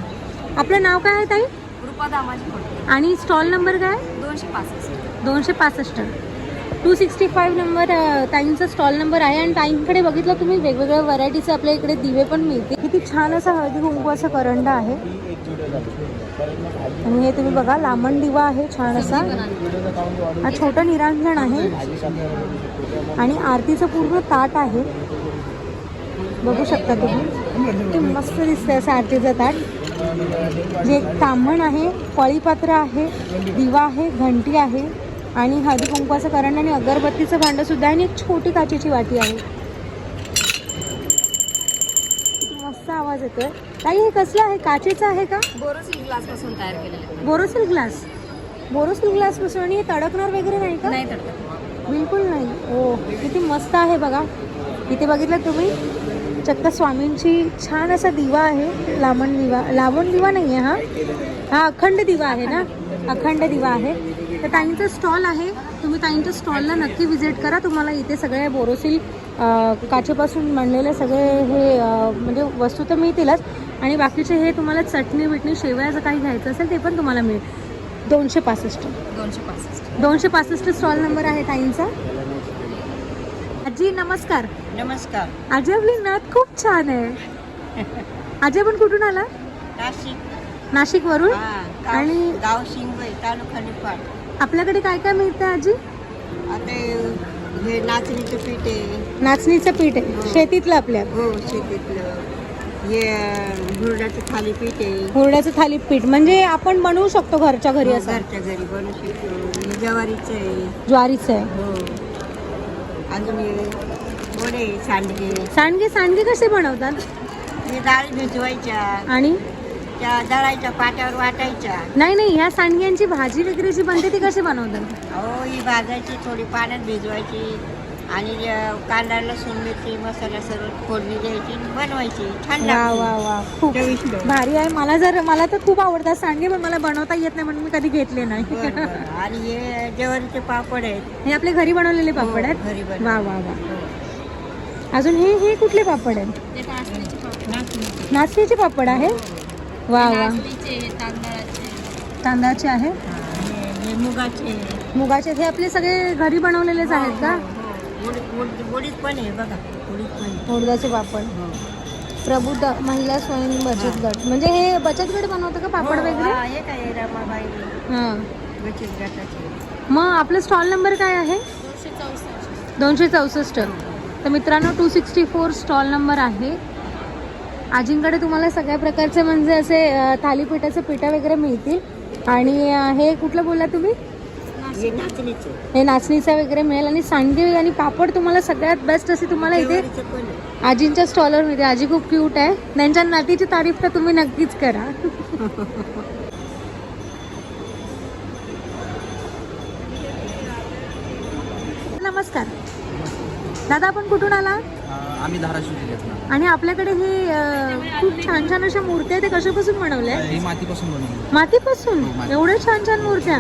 आपलं नाव काय आहे ताई. रुपा दामाजी फोटो. आणि स्टॉल नंबर काय. 265. 265 नंबर ताईंचा स्टॉल नंबर आहे. आणि ताईंकडे बघितलं तुम्ही वेगवेगळ्या व्हरायटीचे आपल्या इकडे दिवे पण मिळते. किती छान असा हळदी कुंकवाचा करंडा आहे. आणि हे तुम्ही बघा लांबण दिवा आहे छान असा. हा छोटा निरांजन आहे. आणि आरतीचं पूर्ण ताट आहे. बघू शकता तुम्ही किती मस्त दिसतंय असं आरतीचं ताट. जे एक ताम्हण आहे, पळीपात्र आहे, दिवा आहे, घंटी आहे आणि हळदी कुंकवाचं करंड आणि अगरबत्तीचं भांडं सुद्धा आहे. आणि एक छोटी काचेची वाटी आहे. किती मस्त आवाज येतोय. ताई हे कसलं आहे. काचेचं आहे का. बोरोसिल ग्लास पासून तयार केलेलं आहे. बोरोसिल ग्लास पासून. आणि हे तडकणार वगैरे नाही का. नाही तडकत. बिलकुल नाही. ओ किती मस्त आहे बघा. इथे बघितलं तुम्ही चक्क स्वामींची छान असा दिवा आहे. लावण दिवा नाही आहे. हा अखंड दिवा आहे ना. अखंड दिवा आहे. तर ताईंचं स्टॉल आहे. तुम्ही ताईंच्या स्टॉलला नक्की व्हिजिट करा. तुम्हाला इथे सगळे बोरोसिल काचेपासून बनलेले सगळे हे म्हणजे वस्तू तर मिळतीलच. आणि बाकीचे हे तुम्हाला चटणी बिटणी शेवया जर काही घ्यायचं असेल ते पण तुम्हाला मिळेल. 265 स्टॉल नंबर आहे ताईंचा. आजी नमस्कार. नमस्कार. आजी आपली नथ खूप छान आहे. आजी आपण कुठून आला. नाशिक वरून. आणि गाव शिंगवे तालुका निफाड. आपल्याकडे काय काय मिळतं आजी. आता हे नाचणीचं पीठ आहे. नाचणीचं पीठ आहे शेतीतलं आपल्या. हो शेतीतलं. हे हुरड्याचं थालीपीठ आहे. हुरड्याचं थालीपीठ म्हणजे आपण बनवू शकतो घरच्या घरी. असं घरच्या घरी बनवू शकतो. हे ज्वारीचं आहे. ज्वारीचं आहे. हो. अजून हे वडे सांडगे कसे बनवतात. हे डाळी भिजवायच्या आणि त्या दळायच्या पाट्यावर वाटायच्या. नाही ह्या सांडग्यांची भाजी वगैरे जी बनते ती कशी बनवतात. हो ही भाजायची थोडी पाण्यात भिजवायची आणि कांदा लसूण मिरची मसाला सर्व फोडणी द्यायची बनवायची. छान लागते. वा खूप भारी आहे. मला तर खूप आवडतात सांडगे पण मला बनवता येत नाही म्हणून मी कधी घेतले नाही. आणि हे ज्वारीचे पापड आहेत. हे आपले घरी बनवलेले पापड आहेत. घरी वा अजून हे कुठले पापड आहेत. नाचणीचे पापड आहे. वा तांदळाचे आहे. मुगाचे हे आपले सगळे घरी बनवलेलेच आहेत का. उडीद पण आहे बघा. उडदाचे पापड. प्रभू महिला स्वयं बचत गट म्हणजे हे बचत गट बनवतं का पापड वगैरे. हे काय रमाबाई हां बचत गटाचे. मग आपलं स्टॉल नंबर काय आहे. 264. 264. तर मित्रांनो 264 स्टॉल नंबर आहे. आजींकडे तुम्हाला सगळ्या प्रकारचे म्हणजे असे थालीपीठाचे पिठं वगैरे मिळतील. आणि हे कुठलं बोलला तुम्ही? हे नाचणीचं वगैरे मिळेल. आणि सांडगे आणि पापड तुम्हाला सगळ्यात बेस्ट असे तुम्हाला इथे आजींच्या स्टॉलवर मिळते. आजी खूप क्यूट आहे. त्यांच्या नातीची तारीफ तर तुम्ही नक्कीच करा. नमस्कार दादा, आपण कुठून आला? आम्ही धाराशिव जिल्ह्यात. आणि आपल्याकडे हे खूप छान छान अशा मूर्त्या ते कशापासून बनवल्या? ही मातीपासून बनवली. मातीपासून? एवढ्या छान छान मूर्त्या.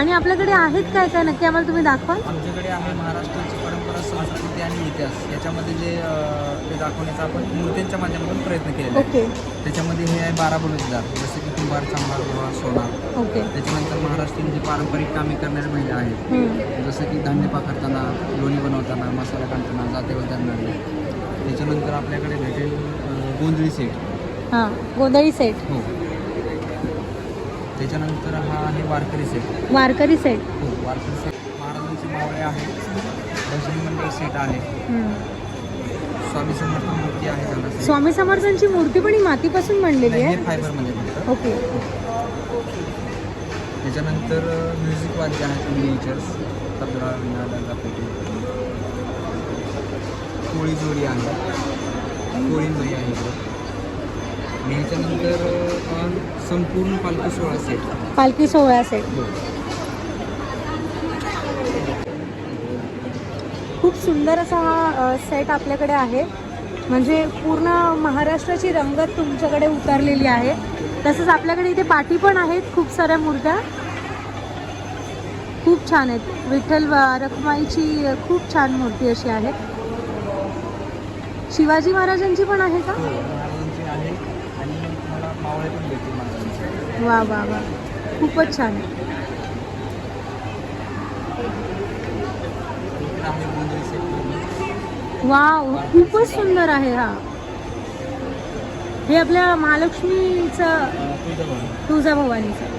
आणि आपल्याकडे आहेत काय काय नक्की आम्हाला तुम्ही दाखवा. आमच्याकडे आहे महाराष्ट्राची परंपरा, संस्कृती आणि इतिहास याच्यामध्ये जे ते दाखवण्याचा आपण मूर्तींच्या माध्यमातून प्रयत्न केलेला आहे. ओके. त्याच्यामध्ये हे आहे 12 बलुतेदार, जसे की कुंभार, चांभार, गोळा, सोनार. ओके. त्याच्यानंतर महाराष्ट्रीयन जी पारंपरिक कामे करणाऱ्या महिला आहेत, जसं की धान्य पाखडताना, लोणी बनवताना, मसाला काढताना, जातेवर करणारे. त्याच्यानंतर आपल्याकडे भेटेल गोंधळी सेट. हां, गोंधळी सेट. हो. त्याच्यानंतर हा आहे वारकरी सेट. वारकरी सेट. हो, वारकरी सेट. महाराजांचे मावळे आहेत, भजनी मंडळ सेट आहे, स्वामी समर्थ मूर्ती आहे त्याला. स्वामी समर्थांची मूर्ती पण ही मातीपासून बनलेली आहे. फायबरमध्ये बनतात. ओके. त्याच्यानंतर म्युझिक वाद्य आहेत, मिनिएचर्स, तबला, वीणा, पेटी. कोळी जोडी आहे, कोळी जोडी आहे इकडं. आणि ह्याच्यानंतर संपूर्ण पालखी सोहळा सेट. पालखी सोहळा सेट. खूप सुंदर असा हा सेट आपल्याकडे आहे. म्हणजे पूर्ण महाराष्ट्राची रंगत तुमच्याकडे उतरलेली आहे. तसंच आपल्याकडे इथे पाटी पण आहेत, खूप साऱ्या मूर्त्या खूप छान आहेत. विठ्ठल रखुमाईची खूप छान मूर्ती अशी आहे. शिवाजी महाराजांची पण आहे का? महाराजांची आहे आणि तुम्हाला मावळे पण भेटतील महाराजांचे. वा वा वा, खूपच छान. वाव, खूपच सुंदर आहे हा. हे आपल्या महालक्ष्मीचं, तुळजाभवानीचं.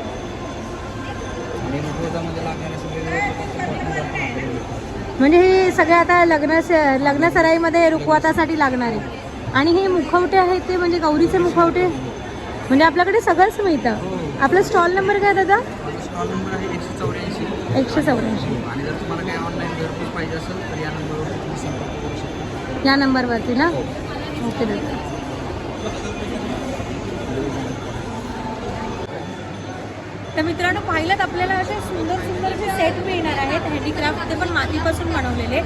म्हणजे हे सगळे आता लग्न सराईमध्ये रुखवातासाठी लागणारे. आणि हे मुखवटे आहेत ते म्हणजे गौरीचे मुखवटे. म्हणजे आपल्याकडे सगळंच मिळतं. आपला स्टॉल नंबर काय दादा? स्टॉल नंबर आहे 184. 184. आणि जर तुम्हाला काही ऑनलाईन घरपोच पाहिजे असेल तर या नंबरवर तुम्ही संपर्क करू शकता. या नंबरवरती ना? ओके दादा. तर मित्रांनो, पाहिलं आपल्याला असे सुंदर सुंदर असे सेट मिळणार आहेत हँडीक्राफ्ट, ते पण मातीपासून बनवलेले.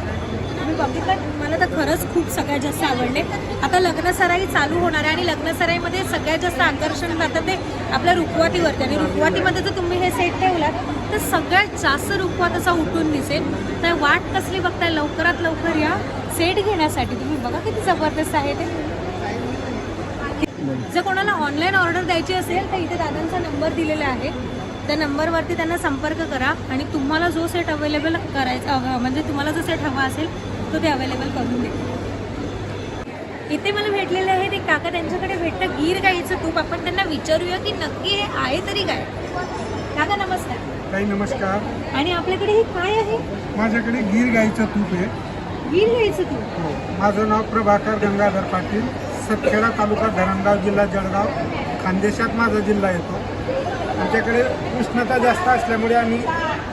तुम्ही बघितलं, मला तर खरंच खूप सगळ्यात जास्त आवडले. आता लग्नसराई चालू होणार आहे आणि लग्नसराईमध्ये सगळ्यात जास्त आकर्षण जातं ते आपल्या रुखवातीवरती. आणि रुखवातीमध्ये जर तुम्ही हे सेट ठेवलात तर सगळ्यात जास्त रुखवात असा उठून दिसेल. तर वाट कसली बघताय, लवकरात लवकर या सेट घेण्यासाठी. तुम्ही बघा किती जबरदस्त आहे ते. जर कोणाला ऑनलाईन ऑर्डर द्यायची असेल तर इथे दादांचा नंबर दिलेला आहे. त्या नंबरवरती त्यांना संपर्क करा आणि तुम्हाला जो सेट अवेलेबल करायचा, म्हणजे तुम्हाला जो सेट हवा असेल तो ते अवेलेबल करून दे. इथे मला भेटलेले आहे ते काका, त्यांच्याकडे भेटतं गीर गाईचं तूप. आपण त्यांना विचारूया की नक्की हे आहे तरी काय. काका नमस्कार. काही नमस्कार. आणि आपल्याकडे हे काय आहे? माझ्याकडे गीर गाईचं तूप आहे. गीर गाईचं तूप? हो. माझं नाव प्रभाकर गंगाधर पाटील, सतखेडा तालुका धरणगाव, जिल्हा जळगाव, खानदेशात माझा जिल्हा येतो. आमच्याकडे उष्णता जास्त असल्यामुळे आम्ही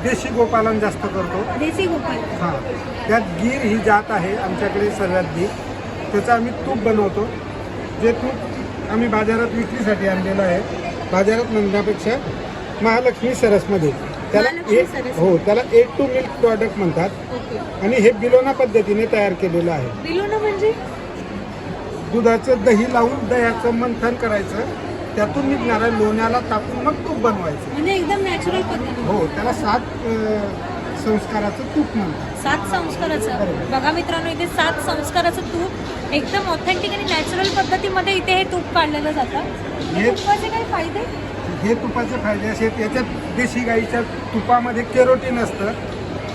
देशी गोपालन जास्त करतो. देशी गोपालन? हां. त्यात गीर ही जात आहे आमच्याकडे सर्वात गीर. त्याचं आम्ही तूप बनवतो. जे तूप आम्ही बाजारात विक्रीसाठी आणलेलं आहे. बाजारात म्हणण्यापेक्षा महालक्ष्मी सरसमध्ये त्याला त्याला A to मिल्क प्रॉडक्ट म्हणतात. आणि हे बिलोना पद्धतीने तयार केलेलं आहे. बिलोना म्हणजे? दुधाचं दही लावून दह्याचं मंथन करायचं, त्यातून निघणाऱ्या लोण्याला टाकून मग तूप बनवायचं. म्हणजे एकदम नॅचरल पद्धत. हो, त्याला 7 संस्काराचं तूप म्हणतात. 7 संस्काराचं. बघा मित्रांनो, इथे 7 संस्काराचं तूप एकदम ऑथेंटिक आणि नॅचरल पद्धतीमध्ये इथे हे तूप काढलेलं जातं. हे तुपाचे काय फायदे? हे तुपाचे फायदे असे, त्याच्यात देशी गाईच्या तुपामध्ये केरोटीन असतं.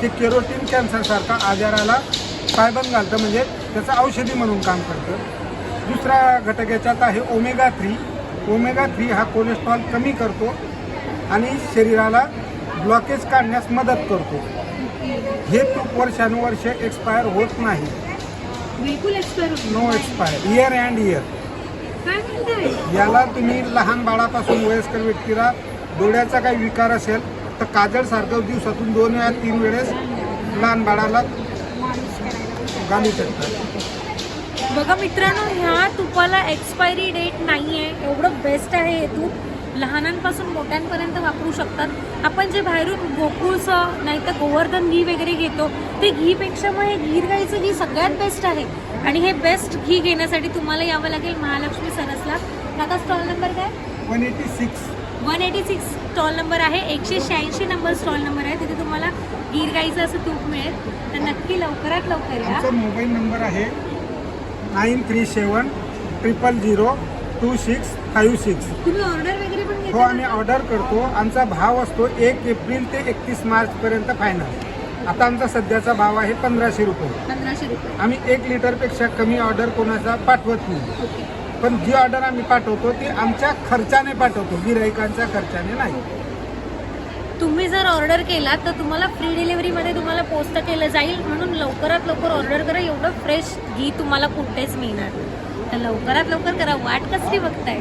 ते केरोटीन कॅन्सरसारखा आजाराला पायबंद घालतं, म्हणजे त्याचं औषधी म्हणून काम करतं. दुसरा घटक याच्यात आहे ओमेगा 3. ओमेगा 3 हा कोलेस्ट्रॉल कमी करतो आणि शरीराला ब्लॉकेज काढण्यास मदत करतो. हे तूप वर्षानुवर्ष एक्सपायर होत नाही. बिलकुल एक्सपायर होतो. No expire, year and year. काय म्हणताय? याला तुम्ही लहान बाळापासून वयस्कर व्यक्तीला डोळ्याचा काही विकार असेल तर काजळसारखं दिवसातून 2 या 3 वेळेस लहान बाळाला घालू शकतात. बघा मित्रांनो, ह्या तुपाला एक्सपायरी डेट नाही आहे. एवढं बेस्ट आहे हे तूप. लहानांपासून मोठ्यांपर्यंत वापरू शकतात. आपण जे बाहेरून गोकुळचं नाही तर गोवर्धन घी वगैरे घेतो ते घीपेक्षा मग हे गीर गाईचं घी सगळ्यात बेस्ट आहे. आणि हे बेस्ट घी घेण्यासाठी तुम्हाला यावं लागेल महालक्ष्मी सरसला. आता स्टॉल नंबर काय? 186 स्टॉल नंबर आहे. 186 नंबर स्टॉल नंबर आहे. तिथे तुम्हाला गीर गाईचं असं तूप मिळेल. तर नक्की लवकरात लवकर या. आमचा मोबाईल नंबर आहे 9370026556. तुम्ही ऑर्डर वगैरे पण हो, घेता? आम्ही ऑर्डर करतो. आमचा भाव असतो 1 एप्रिल ते 31 मार्चपर्यंत फायनल. आता आमचा सध्याचा भाव आहे 1500 रुपये. 1500 रुपये. आम्ही 1 लिटरपेक्षा कमी ऑर्डर कोणाचा पाठवत नाही. पण जी ऑर्डर आम्ही पाठवतो ती आमच्या खर्चाने पाठवतो, गिराईकांच्या खर्चाने नाही. तुम्ही जर ऑर्डर केला तर तुम्हाला फ्री डिलिव्हरीमध्ये तुम्हाला पोस्ट केलं जाईल. म्हणून लवकरात लवकर ऑर्डर करा. एवढं फ्रेश घी तुम्हाला कुठेच मिळणार. तर लवकरात लवकर करा. वाट कसली बघताय?